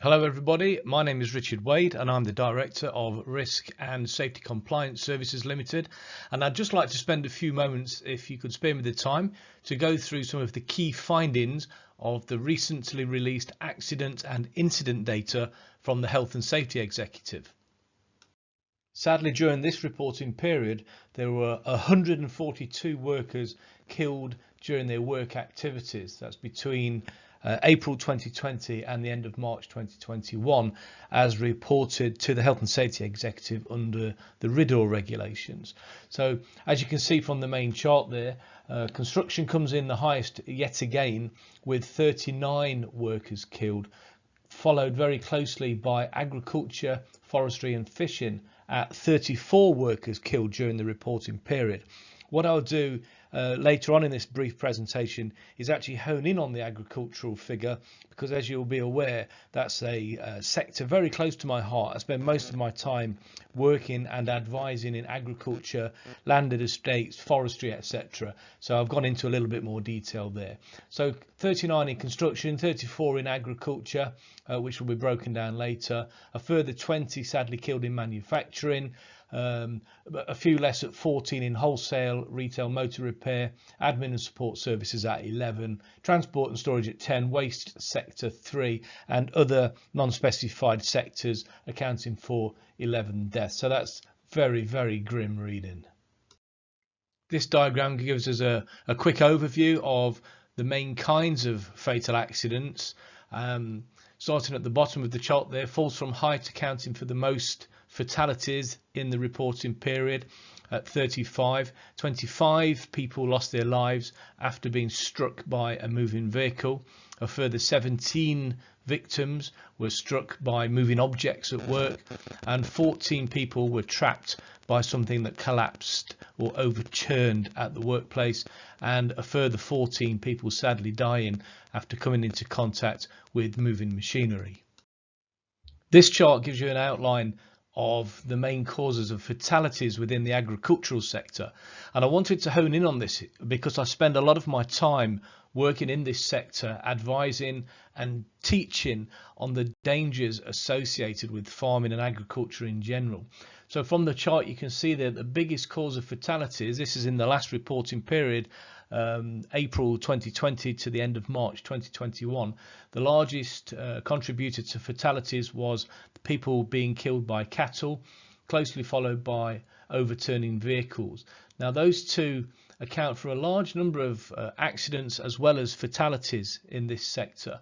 Hello everybody, my name is Richard Wade and I'm the Director of Risk and Safety Compliance Services Limited, and I'd just like to spend a few moments, if you could spare me the time, to go through some of the key findings of the recently released accident and incident data from the Health and Safety Executive. Sadly, during this reporting period, there were 142 workers killed during their work activities. That's between April 2020 and the end of March 2021, as reported to the Health and Safety Executive under the RIDDOR regulations. So, as you can see from the main chart there, construction comes in the highest yet again, with 39 workers killed, followed very closely by agriculture, forestry and fishing at 34 workers killed during the reporting period. What I'll do later on in this brief presentation is actually hone in on the agricultural figure, because as you'll be aware, that's a sector very close to my heart. I spend most of my time working and advising in agriculture, landed estates, forestry, etc. So I've gone into a little bit more detail there. So 39 in construction, 34 in agriculture, which will be broken down later. A further 20 sadly killed in manufacturing. A few less at 14 in wholesale, retail, motor repair, admin and support services at 11, transport and storage at 10, waste sector 3, and other non-specified sectors accounting for 11 deaths. So that's very, very grim reading. This diagram gives us a quick overview of the main kinds of fatal accidents. Starting at the bottom of the chart there, falls from height accounting for the most fatalities in the reporting period at 35. 25 people lost their lives after being struck by a moving vehicle. A further 17 victims were struck by moving objects at work, and 14 people were trapped by something that collapsed or overturned at the workplace, and a further 14 people sadly dying after coming into contact with moving machinery. This chart gives you an outline of the main causes of fatalities within the agricultural sector, and I wanted to hone in on this because I spend a lot of my time working in this sector, advising and teaching on the dangers associated with farming and agriculture in general. So from the chart you can see that the biggest cause of fatalities, this is in the last reporting period, April 2020 to the end of March 2021, the largest contributor to fatalities was people being killed by cattle, closely followed by overturning vehicles. Now those two account for a large number of accidents as well as fatalities in this sector.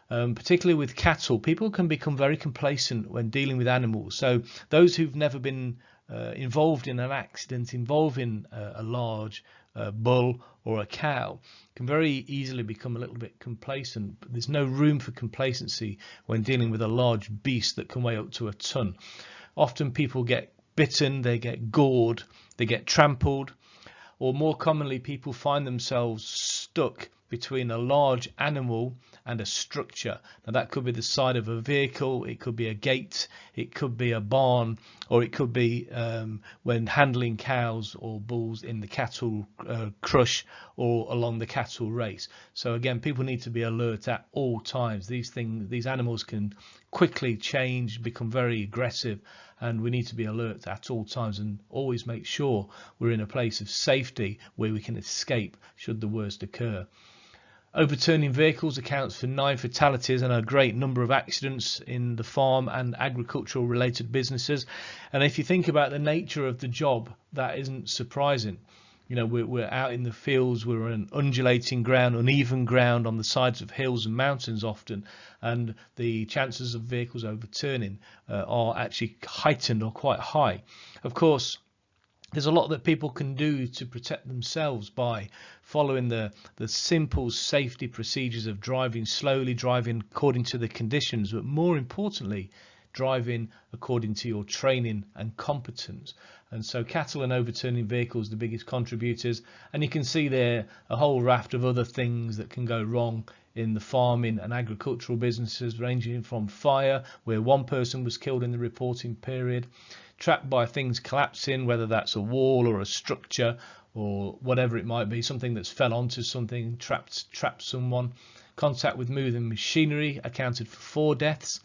Particularly with cattle, people can become very complacent when dealing with animals. So those who've never been involved in an accident involving a large bull or a cow can very easily become a little bit complacent. But there's no room for complacency when dealing with a large beast that can weigh up to a ton. Often people get bitten, they get gored, they get trampled, or more commonly people find themselves stuck between a large animal and a structure. Now that could be the side of a vehicle, it could be a gate, it could be a barn, or it could be when handling cows or bulls in the cattle crush or along the cattle race. So again, people need to be alert at all times. These animals can quickly change, become very aggressive, and we need to be alert at all times and always make sure we're in a place of safety where we can escape should the worst occur. Overturning vehicles accounts for 9 fatalities and a great number of accidents in the farm and agricultural related businesses. And if you think about the nature of the job, that isn't surprising. You know, we're out in the fields, we're on undulating ground, uneven ground on the sides of hills and mountains often, and the chances of vehicles overturning are actually heightened or quite high. Of course, there's a lot that people can do to protect themselves by following the simple safety procedures of driving slowly, driving according to the conditions, but more importantly, driving according to your training and competence. And so cattle and overturning vehicles, the biggest contributors, and you can see there a whole raft of other things that can go wrong in the farming and agricultural businesses, ranging from fire, where 1 person was killed in the reporting period, trapped by things collapsing, whether that's a wall or a structure or whatever it might be, something that's fell onto something, trapped someone. Contact with moving machinery accounted for 4 deaths.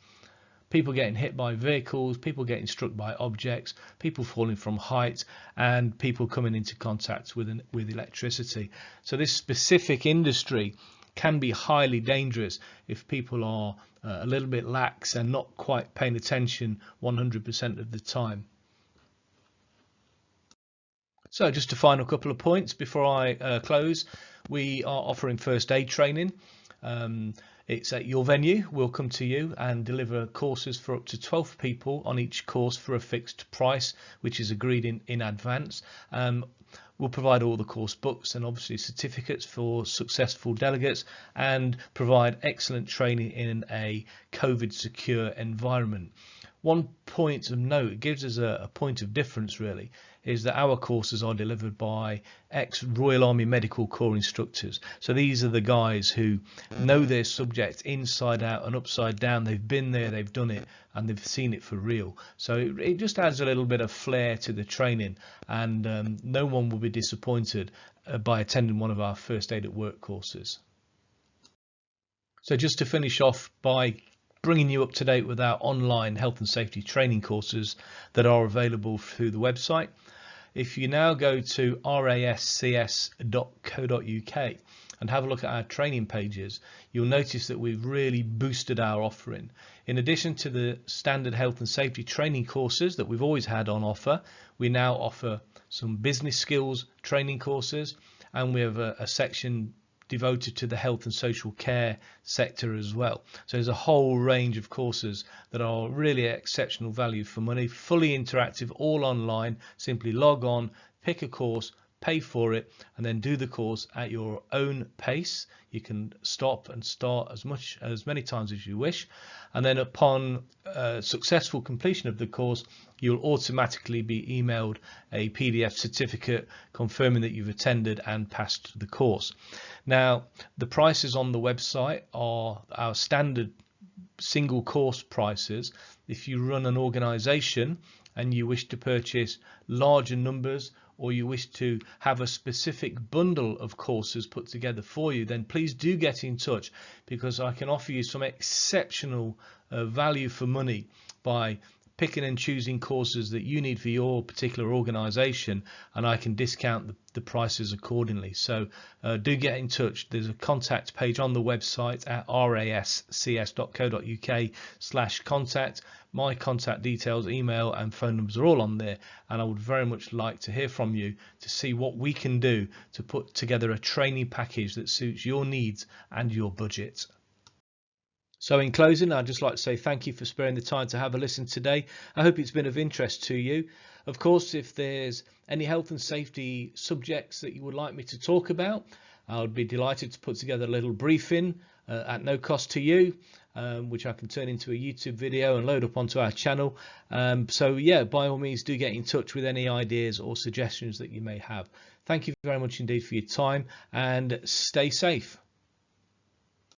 people getting hit by vehicles, people getting struck by objects, people falling from height, and people coming into contact with electricity. So this specific industry can be highly dangerous if people are a little bit lax and not quite paying attention 100% of the time. So just a final couple of points before I close. We are offering first aid training. It's at your venue. We'll come to you and deliver courses for up to 12 people on each course for a fixed price, which is agreed in advance. We'll provide all the course books and obviously certificates for successful delegates, and provide excellent training in a COVID secure environment. One point of note, it gives us a point of difference really, is that our courses are delivered by ex-Royal Army Medical Corps instructors. So these are the guys who know their subject inside out and upside down. They've been there, they've done it, and they've seen it for real. So it just adds a little bit of flair to the training, and no one will be disappointed by attending one of our first aid at work courses. So just to finish off by bringing you up to date with our online health and safety training courses that are available through the website. If you now go to rascs.co.uk and have a look at our training pages, you'll notice that we've really boosted our offering. In addition to the standard health and safety training courses that we've always had on offer, we now offer some business skills training courses, and we have a section devoted to the health and social care sector as well. So there's a whole range of courses that are really exceptional value for money, fully interactive, all online. Simply log on, pick a course, pay for it, and then do the course at your own pace. You can stop and start as many times as you wish, and then upon successful completion of the course, you'll automatically be emailed a PDF certificate confirming that you've attended and passed the course. Now, the prices on the website are our standard single course prices. If you run an organization and you wish to purchase larger numbers, or you wish to have a specific bundle of courses put together for you, then please do get in touch, because I can offer you some exceptional value for money by picking and choosing courses that you need for your particular organization, and I can discount the prices accordingly. So do get in touch. There's a contact page on the website at rascs.co.uk/contact. My contact details, email and phone numbers are all on there, and I would very much like to hear from you to see what we can do to put together a training package that suits your needs and your budget. So in closing, I'd just like to say thank you for sparing the time to have a listen today. I hope it's been of interest to you. Of course, if there's any health and safety subjects that you would like me to talk about, I would be delighted to put together a little briefing at no cost to you, which I can turn into a YouTube video and load up onto our channel. So yeah, by all means, do get in touch with any ideas or suggestions that you may have. Thank you very much indeed for your time, and stay safe.